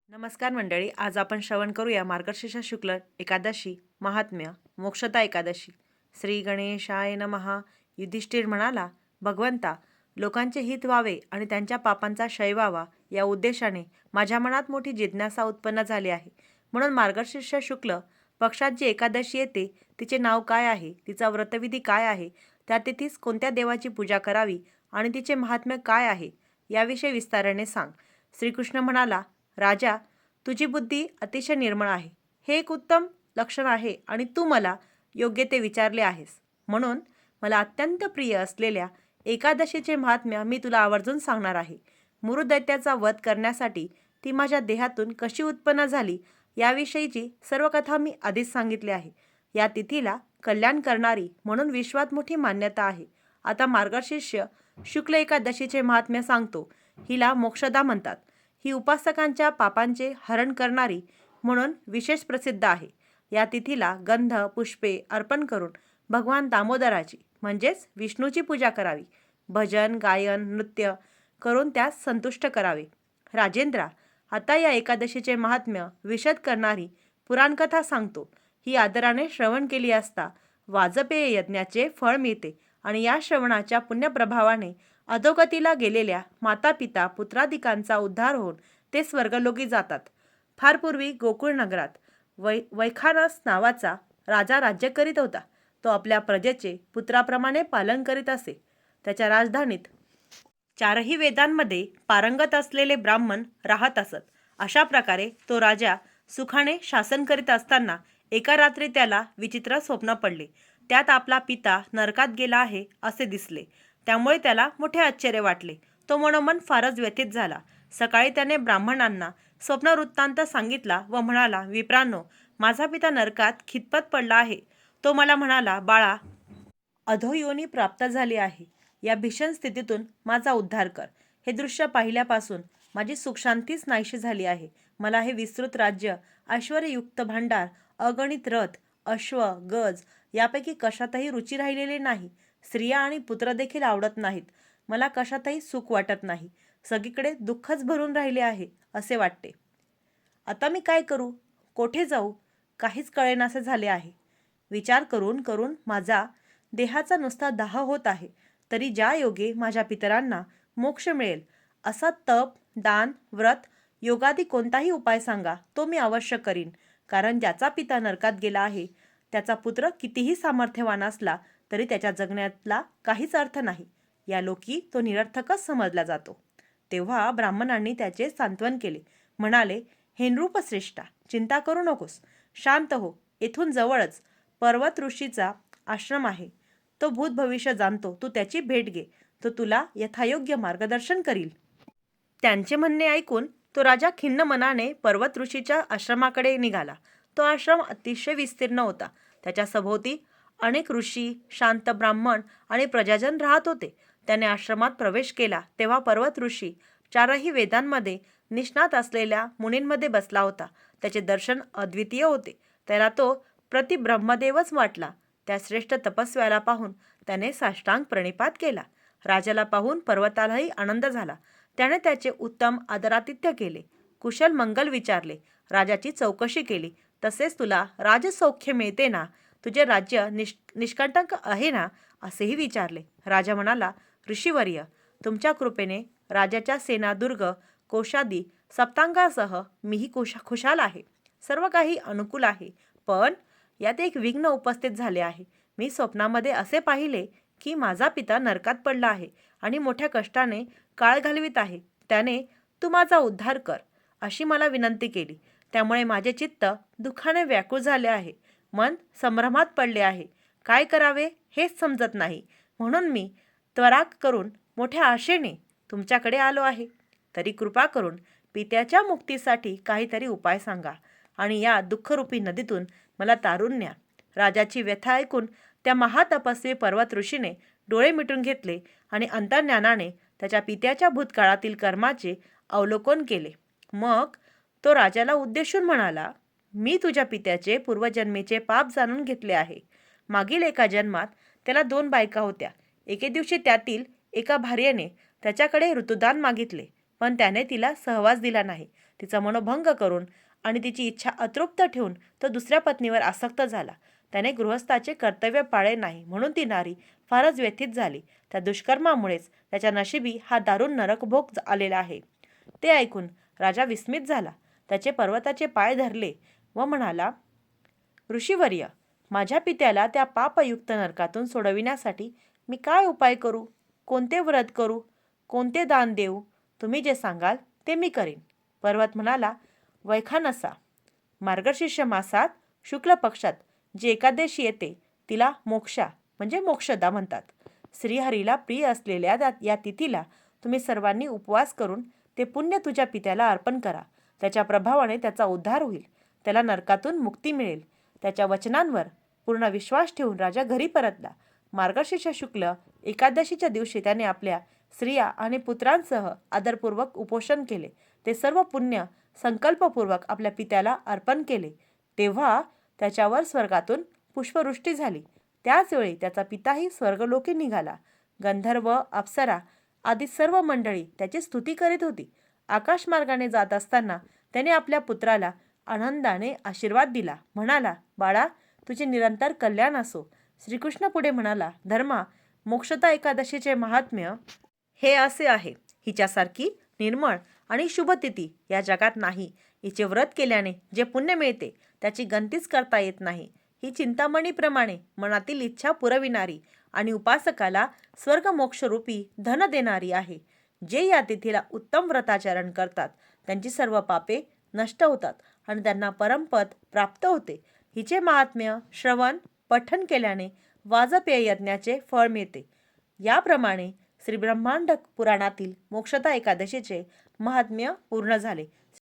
नमस्कार मंडळी, आज आपण श्रवण करूया मार्गशीर्ष शुक्ल एकादशी महात्म्य मोक्षदा एकादशी. श्री गणेशाय नमः. युधिष्ठिर म्हणाला, भगवंता, लोकांचे हित व्हावे आणि त्यांच्या पापांचा क्षय व्हावा या उद्देशाने माझ्या मनात मोठी जिज्ञासा उत्पन्न झाली आहे. म्हणून मार्गशीर्ष शुक्ल पक्षात जी एकादशी येते तिचे नाव काय आहे, तिचा व्रतविधी काय आहे, त्या तिथीस कोणत्या देवाची पूजा करावी आणि तिचे महात्म्य काय आहे याविषयी विस्ताराने सांग. श्रीकृष्ण म्हणाला, राजा, तुझी बुद्धी अतिशय निर्मळ आहे. हे एक उत्तम लक्षण आहे आणि तू मला योग्य ते विचारले आहेस. म्हणून मला अत्यंत प्रिय असलेल्या एकादशीचे महात्म्य मी तुला आवर्जून सांगणार आहे. मृदैत्याचा वध करण्यासाठी ती माझ्या देहातून कशी उत्पन्न झाली याविषयीची सर्व कथा मी आधीच सांगितली आहे. या तिथीला कल्याण करणारी म्हणून विश्वात मोठी मान्यता आहे. आता मार्गशीर्ष शुक्ल एकादशीचे महात्म्य सांगतो. हिला मोक्षदा म्हणतात. ही उपासकांच्या पापांचे हरण करणारी म्हणून विशेष प्रसिद्ध आहे. या तिथीला गंध पुष्पे अर्पण करून भगवान दामोदराची म्हणजेच विष्णूची पूजा करावी. भजन गायन नृत्य करून त्यास संतुष्ट करावे. राजेंद्रा, आता या एकादशीचे महात्म्य विशद करणारी पुराणकथा सांगतो. ही आदराने श्रवण केली असता वाजपेय यज्ञाचे फळ मिळते आणि या श्रवणाच्या पुण्यप्रभावाने अधोगतीला गेलेल्या माता पिता पुत्रादिकांचा उद्धार होऊन ते स्वर्गलोकी जातात. फार पूर्वी गोकुळ नगरात वैखानस नावाचा राजा राज्य करीत होता. तो आपल्या प्रजेचे पुत्राप्रमाणे पालन करीत असे. त्याच्या राजधानीत चारही वेदांमध्ये पारंगत असलेले ब्राह्मण राहत असत. अशा प्रकारे तो राजा सुखाने शासन करीत असताना एका रात्री त्याला विचित्र स्वप्न पडले. त्यात आपला पिता नरकात गेला आहे असे दिसले. त्यामुळे त्याला मोठे आश्चर्य वाटले. तो मनोमन फारच व्यथित झाला. सकाळी त्याने ब्राह्मणांना स्वप्नवृत्तांत सांगितला व म्हणाला, विप्रांनो, माझा पिता नरकात खितपत पडला आहे. तो मला म्हणाला, बाळा, अधोयोनी प्राप्त झाली आहे. या भीषण स्थितीतून माझा उद्धार कर. हे दृश्य पाहिल्यापासून माझी सुखशांतीच नाहीशी झाली आहे. मला हे विस्तृत राज्य, ऐश्वर्ययुक्त भांडार, अगणित रथ, अश्व, गज यापैकी कशातही रुची राहिलेली नाही. स्त्रिया आणि पुत्र देखील आवडत नाहीत. मला कशातही सुख वाटत नाही. सगळीकडे दुःखच भरून राहिले आहे असे वाटते. आता मी काय करू, कोठे जाऊ, काहीच कळेनासे झाले आहे. विचार करून करून माझा देहाचा नुसता दाह होत आहे. तरी ज्या योगे माझ्या पितरांना मोक्ष मिळेल असा तप, दान, व्रत, योगादी कोणताही उपाय सांगा, तो मी अवश्य करीन. कारण ज्याचा पिता नरकात गेला आहे त्याचा पुत्र कितीही सामर्थ्यवान असला तरी त्याच्या जगण्यातला काहीच अर्थ नाही. या लोकी तो निरर्थकच समजला जातो. तेव्हा ब्राह्मणांनी त्याचे सांत्वन केले. म्हणाले, हे नृपश्रेष्ठा, चिंता करू नकोस, शांत हो. येथून जवळच पर्वत ऋषीचा आश्रम आहे. तो भूत भविष्य जाणतो. तू त्याची भेट घे. तो तुला यथायोग्य मार्गदर्शन करील. त्यांचे म्हणणे ऐकून तो राजा खिन्न मनाने पर्वत ऋषीच्या आश्रमाकडे निघाला. तो आश्रम अतिशय विस्तीर्ण होता. त्याच्या सभोवती अनेक ऋषी, शांत ब्राह्मण आणि प्रजाजन राहत होते. त्याने आश्रमात प्रवेश केला तेव्हा पर्वत ऋषी चारही वेदांमध्ये निष्णात असलेल्या मुनींमध्ये बसला होता. त्याचे दर्शन अद्वितीय होते. त्याला तो प्रतिब्रह्मदेवच वाटला. त्या श्रेष्ठ तपस्व्याला पाहून त्याने साष्टांग प्रणिपात केला. राजाला पाहून पर्वतालाही आनंद झाला. त्याने त्याचे उत्तम आदरातिथ्य केले. कुशल मंगल विचारले. राजाची चौकशी केली. तसेच तुला राजसौख्य मिळते ना, तुझे राज्य निष्कंटक आहे ना, असेही विचारले. राजा म्हणाला, ऋषीवर्य, तुमच्या कृपेने राजाच्या सेना, दुर्ग, कोशादी सप्तांगासह मीही खुशाल आहे. सर्व काही अनुकूल आहे. पण यात एक विघ्न उपस्थित झाले आहे. मी स्वप्नामध्ये असे पाहिले की माझा पिता नरकात पडला आहे आणि मोठ्या कष्टाने काळ घालवित आहे. त्याने तू माझा उद्धार कर अशी मला विनंती केली. त्यामुळे माझे चित्त दुःखाने व्याकुळ झाले आहे. मन संभ्रमात पडले आहे. काय करावे हेच समजत नाही. म्हणून मी त्वरा करून मोठ्या आशेने तुमच्याकडे आलो आहे. तरी कृपा करून पित्याच्या मुक्तीसाठी काहीतरी उपाय सांगा आणि या दुःखरूपी नदीतून मला तारून न्या. राजाची व्यथा ऐकून त्या महातपस्वी पर्वत ऋषीने डोळे मिटून घेतले आणि अंतर्ज्ञानाने त्याच्या पित्याच्या भूतकाळातील कर्माचे अवलोकन केले. मग तो राजाला उद्देशून म्हणाला, मी तुझ्या पित्याचे पूर्वजन्मीचे पाप जाणून घेतले आहे. मागील एका जन्मात त्याला 2 बायका होत्या. एके दिवशी त्यातील एका भार्येने त्याच्याकडे ऋतुदान मागितले, पण त्याने तिला सहवास दिला नाही. तिचा मनोभंग करून आणि तिची इच्छा अतृप्त ठेवून तो दुसऱ्या पत्नीवर आसक्त झाला. त्याने गृहस्थाचे कर्तव्य पाळे नाही म्हणून ती नारी फारच व्यथित झाली. त्या दुष्कर्मामुळेच त्याच्या नशिबी हा दारुण नरकभोग आलेला आहे. ते ऐकून राजा विस्मित झाला. त्याचे पर्वताचे पाय धरले व म्हणाला, ऋषीवर्य, माझ्या पित्याला त्या पापयुक्त नरकातून सोडविण्यासाठी मी काय उपाय करू? कोणते व्रत करू? कोणते दान देऊ? तुम्ही जे सांगाल ते मी करीन. पर्वत म्हणाला, वैखानसा, मार्गशीर्ष मासात शुक्ल पक्षात जी एकादशी येते तिला मोक्षा म्हणजे मोक्षदा म्हणतात. श्रीहरीला प्रिय असलेल्या या तिथीला तुम्ही सर्वांनी उपवास करून ते पुण्य तुझ्या पित्याला अर्पण करा. त्याच्या प्रभावाने त्याचा उद्धार होईल. त्याला नरकातून मुक्ती मिळेल. त्याच्या वचनांवर पूर्ण विश्वास ठेवून राजा घरी परतला. मार्गशीर्ष शुक्ल एकादशीच्या दिवशी त्याने आपल्या स्त्रिया आणि पुत्रांसह आदरपूर्वक उपोषण केले. ते सर्व पुण्य संकल्पपूर्वक आपल्या पित्याला अर्पण केले. तेव्हा त्याच्यावर स्वर्गातून पुष्पवृष्टी झाली. त्याच वेळी त्याचा पिताही स्वर्गलोकी निघाला. गंधर्व, अप्सरा आदी सर्व मंडळी त्याची स्तुती करीत होती. आकाशमार्गाने जात असताना त्याने आपल्या पुत्राला आनंदाने आशीर्वाद दिला. म्हणाला, बाळा, तुझे निरंतर कल्याण असो. श्रीकृष्ण पुढे म्हणाला, धर्मा, मोक्षदा एकादशीचे महात्म्य हे असे आहे. हिच्यासारखी निर्मळ आणि शुभ तिथी या जगात नाही. हिचे व्रत केल्याने जे पुण्य मिळते त्याची गणतीच करता येत नाही. ही चिंतामणीप्रमाणे मनातील इच्छा पुरविणारी आणि उपासकाला स्वर्गमोक्षरूपी धन देणारी आहे. जे या तिथीला उत्तम व्रताचरण करतात त्यांची सर्व पापे नष्ट होतात आणि त्यांना परमपद प्राप्त होते. हिचे महात्म्य श्रवण पठण केल्याने वाजपेय यज्ञाचे फळ मिळते. याप्रमाणे श्री ब्रह्मांड पुराणातील मोक्षदा एकादशीचे महात्म्य पूर्ण झाले.